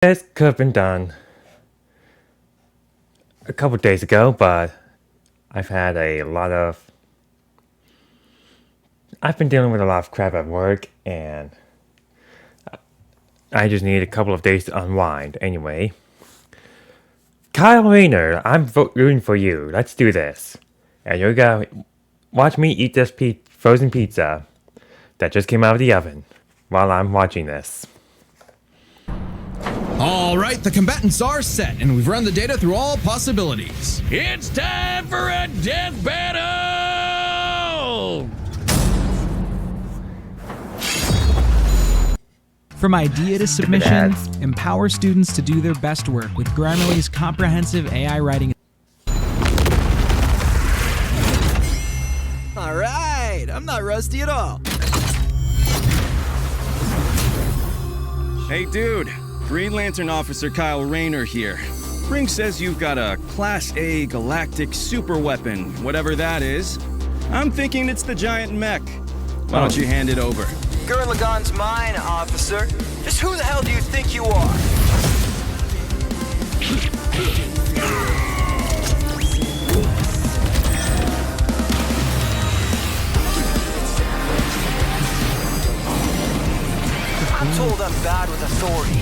This could have been done a couple days ago, but I've been dealing with a lot of crap at work, and I just need a couple of days to unwind. Anyway, Kyle Rayner, I'm rooting for you. Let's do this. And you're gonna watch me eat this frozen pizza that just came out of the oven while I'm watching this. Alright, the combatants are set, and we've run the data through all possibilities. It's time for a death battle! From idea to submission, empower students to do their best work with Grammarly's comprehensive AI writing. Alright, I'm not rusty at all. Hey dude, Green Lantern Officer Kyle Rayner here. Ring says you've got a Class A galactic super weapon, whatever that is. I'm thinking it's the giant mech. Why don't you hand it over? Gurren Lagann's mine, officer. Just who the hell do you think you are? I'm told I'm bad with authority.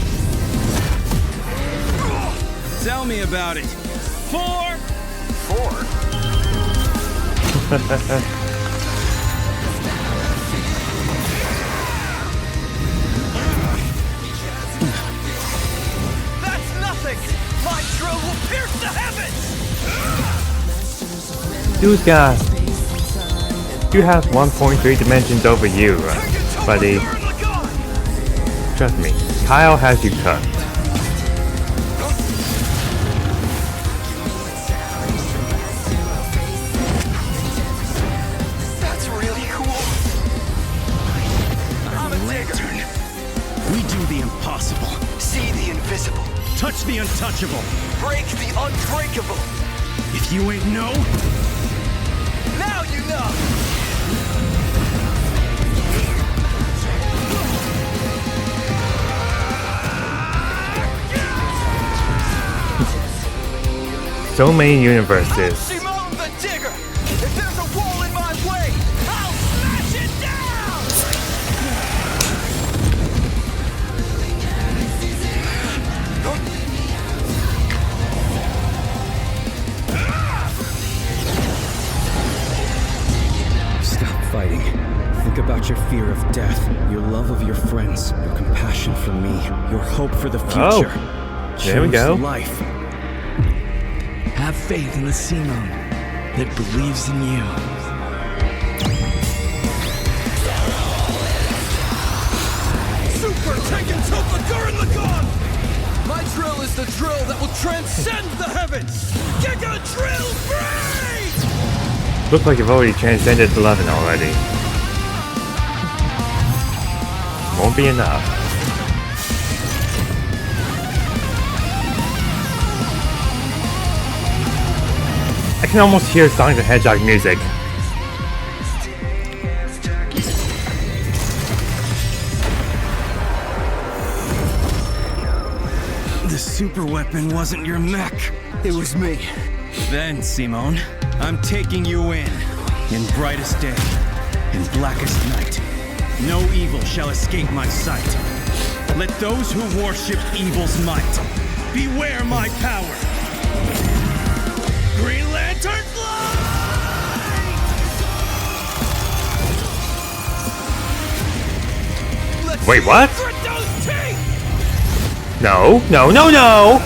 Tell me about it. Four? That's nothing! My drill will pierce the heavens! Dude, guys, you have 1.3 dimensions over you, buddy. Trust me, Kyle has you cut. That's really cool. I'm a digger. We do the impossible. See the invisible. Touch the untouchable. Break the unbreakable. If you ain't know, Now you know! So many universes. Simone the Digger! If there's a wall in my way, I'll smash it down! Stop fighting. Think about your fear of death, your love of your friends, your compassion for me, your hope for the future. There we go. Choose life. Have faith in the Simone that believes in you. Super Tekken Topa Gurren Lagann! My drill is the drill that will transcend the heavens! Giga Drill Brain! Looks like you've already transcended 11 already. Won't be enough. I can almost hear Sonic the Hedgehog music. the super weapon wasn't your mech. It was me. Then, Simone, I'm taking you in brightest day, in blackest night. No evil shall escape my sight. Let those who worship evil's might beware my power. Green Lantern fly! Wait, what? Grit those teeth! No, no, no, no!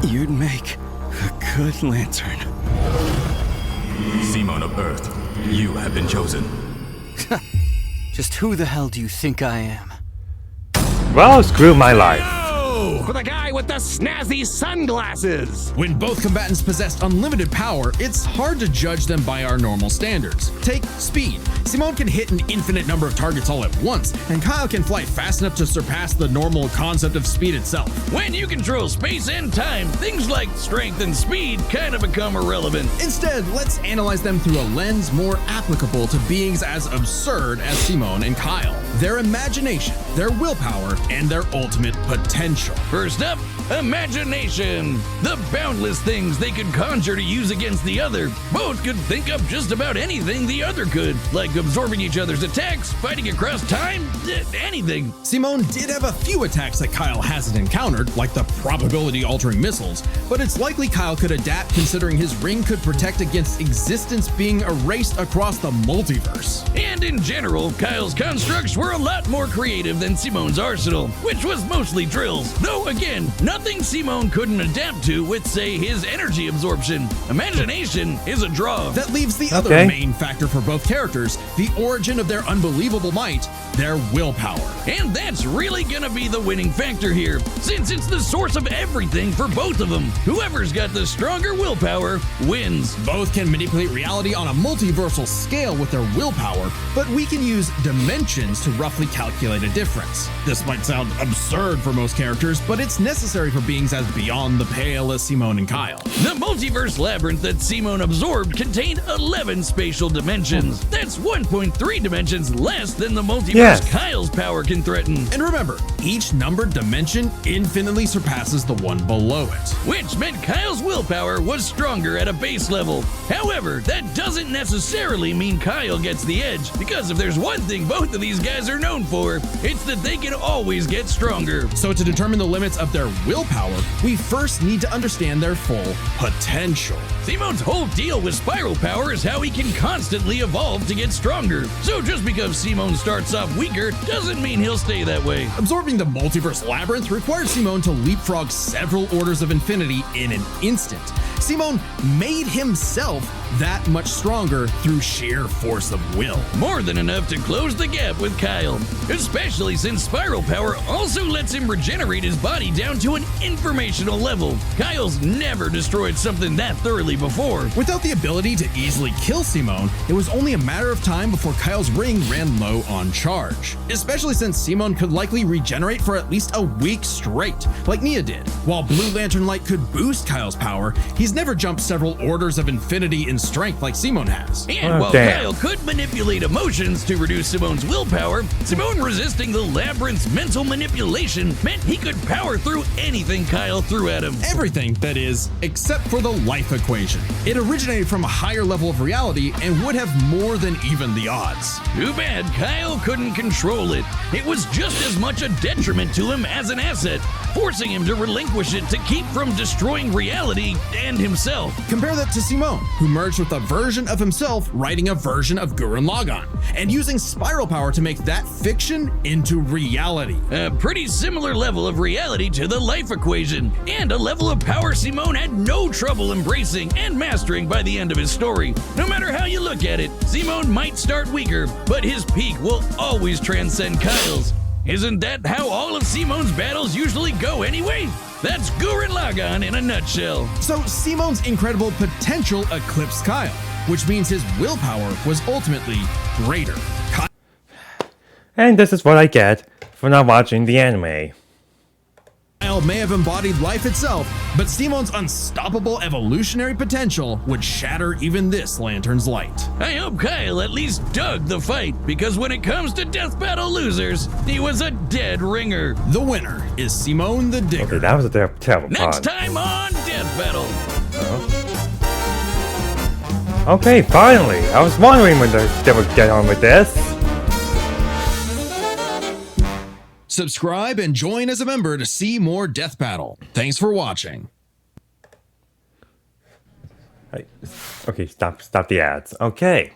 You'd make a good lantern. Simone of Earth, you have been chosen. Just who the hell do you think I am? Well, screw my life. Oh! for the guy with the snazzy sunglasses. When both combatants possess unlimited power, it's hard to judge them by our normal standards. Take speed. Simone can hit an infinite number of targets all at once, and Kyle can fly fast enough to surpass the normal concept of speed itself. When you control space and time, things like strength and speed kind of become irrelevant. Instead, let's analyze them through a lens more applicable to beings as absurd as Simone and Kyle. Their imagination, their willpower, and their ultimate potential. First up, imagination. The boundless things they could conjure to use against the other. Both could think up just about anything the other could, like absorbing each other's attacks, fighting across time, anything. Simone did have a few attacks that Kyle hasn't encountered, like the probability-altering missiles, but it's likely Kyle could adapt considering his ring could protect against existence being erased across the multiverse. And in general, Kyle's constructs were a lot more creative than Simone's arsenal, which was mostly drills. Though again, nothing Simone couldn't adapt to with, say, his energy absorption. Imagination is a draw. That leaves the other main factor for both characters, the origin of their unbelievable might, their willpower. And that's really gonna be the winning factor here, since it's the source of everything for both of them. Whoever's got the stronger willpower wins. Both can manipulate reality on a multiversal scale with their willpower, but we can use dimensions to roughly calculate a difference. This might sound absurd for most characters, but it's necessary for beings as beyond the pale as Simone and Kyle. The multiverse labyrinth that Simone absorbed contained 11 spatial dimensions. That's 1.3 dimensions less than the multiverse Kyle's power can threaten. And remember, each numbered dimension infinitely surpasses the one below it. Which meant Kyle's willpower was stronger at a base level. However, that doesn't necessarily mean Kyle gets the edge, because if there's one thing both of these guys are known for, it's that they can always get stronger. So to determine the limits of their willpower, we first need to understand their full potential. Simone's whole deal with spiral power is how he can constantly evolve to get stronger. So just because Simone starts off weaker doesn't mean he'll stay that way. Absorbing the multiverse labyrinth required Simone to leapfrog several orders of infinity in an instant. Simone made himself that much stronger through sheer force of will. More than enough to close the gap with Kyle, especially since spiral power also lets him regenerate his body down to an informational level. Kyle's never destroyed something that thoroughly before. Without the ability to easily kill Simone, it was only a matter of time before Kyle's ring ran low on charge, especially since Simone could likely regenerate for at least a week straight, like Nia did. While Blue Lantern Light could boost Kyle's power, he's never jumped several orders of infinity in strength like Simone has. And while Kyle could manipulate emotions to reduce Simone's willpower, Simone resisting the labyrinth's mental manipulation meant he could power through anything Kyle threw at him. Everything, that is, except for the life equation. It originated from a higher level of reality and would have more than even the odds. Too bad Kyle couldn't control it. It was just as much a detriment to him as an asset, forcing him to relinquish it to keep from destroying reality and himself. Compare that to Simone, who merged with a version of himself writing a version of Gurren Lagann, and using spiral power to make that fiction into reality. A pretty similar level of reality to the life equation, and a level of power Simone had no trouble embracing and mastering by the end of his story. No matter how you look at it, Simone might start weaker, but his peak will always transcend Kyle's. Isn't that how all of Simone's battles usually go anyway? That's Gurren Lagann in a nutshell. So Simone's incredible potential eclipsed Kyle, which means his willpower was ultimately greater. And this is what I get for not watching the anime. Kyle may have embodied life itself, but Simone's unstoppable evolutionary potential would shatter even this lantern's light. I hope Kyle at least dug the fight, because when it comes to death battle losers, he was a dead ringer. The winner is Simone the Digger. Okay, that was a terrible Next pun. time on Death Battle. Okay, finally! I was wondering when they would get on with this. Subscribe and join as a member to see more Death Battle. Thanks for watching. Okay, stop the ads. Okay.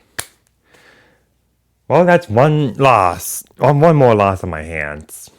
Well, that's one loss. One more loss on my hands.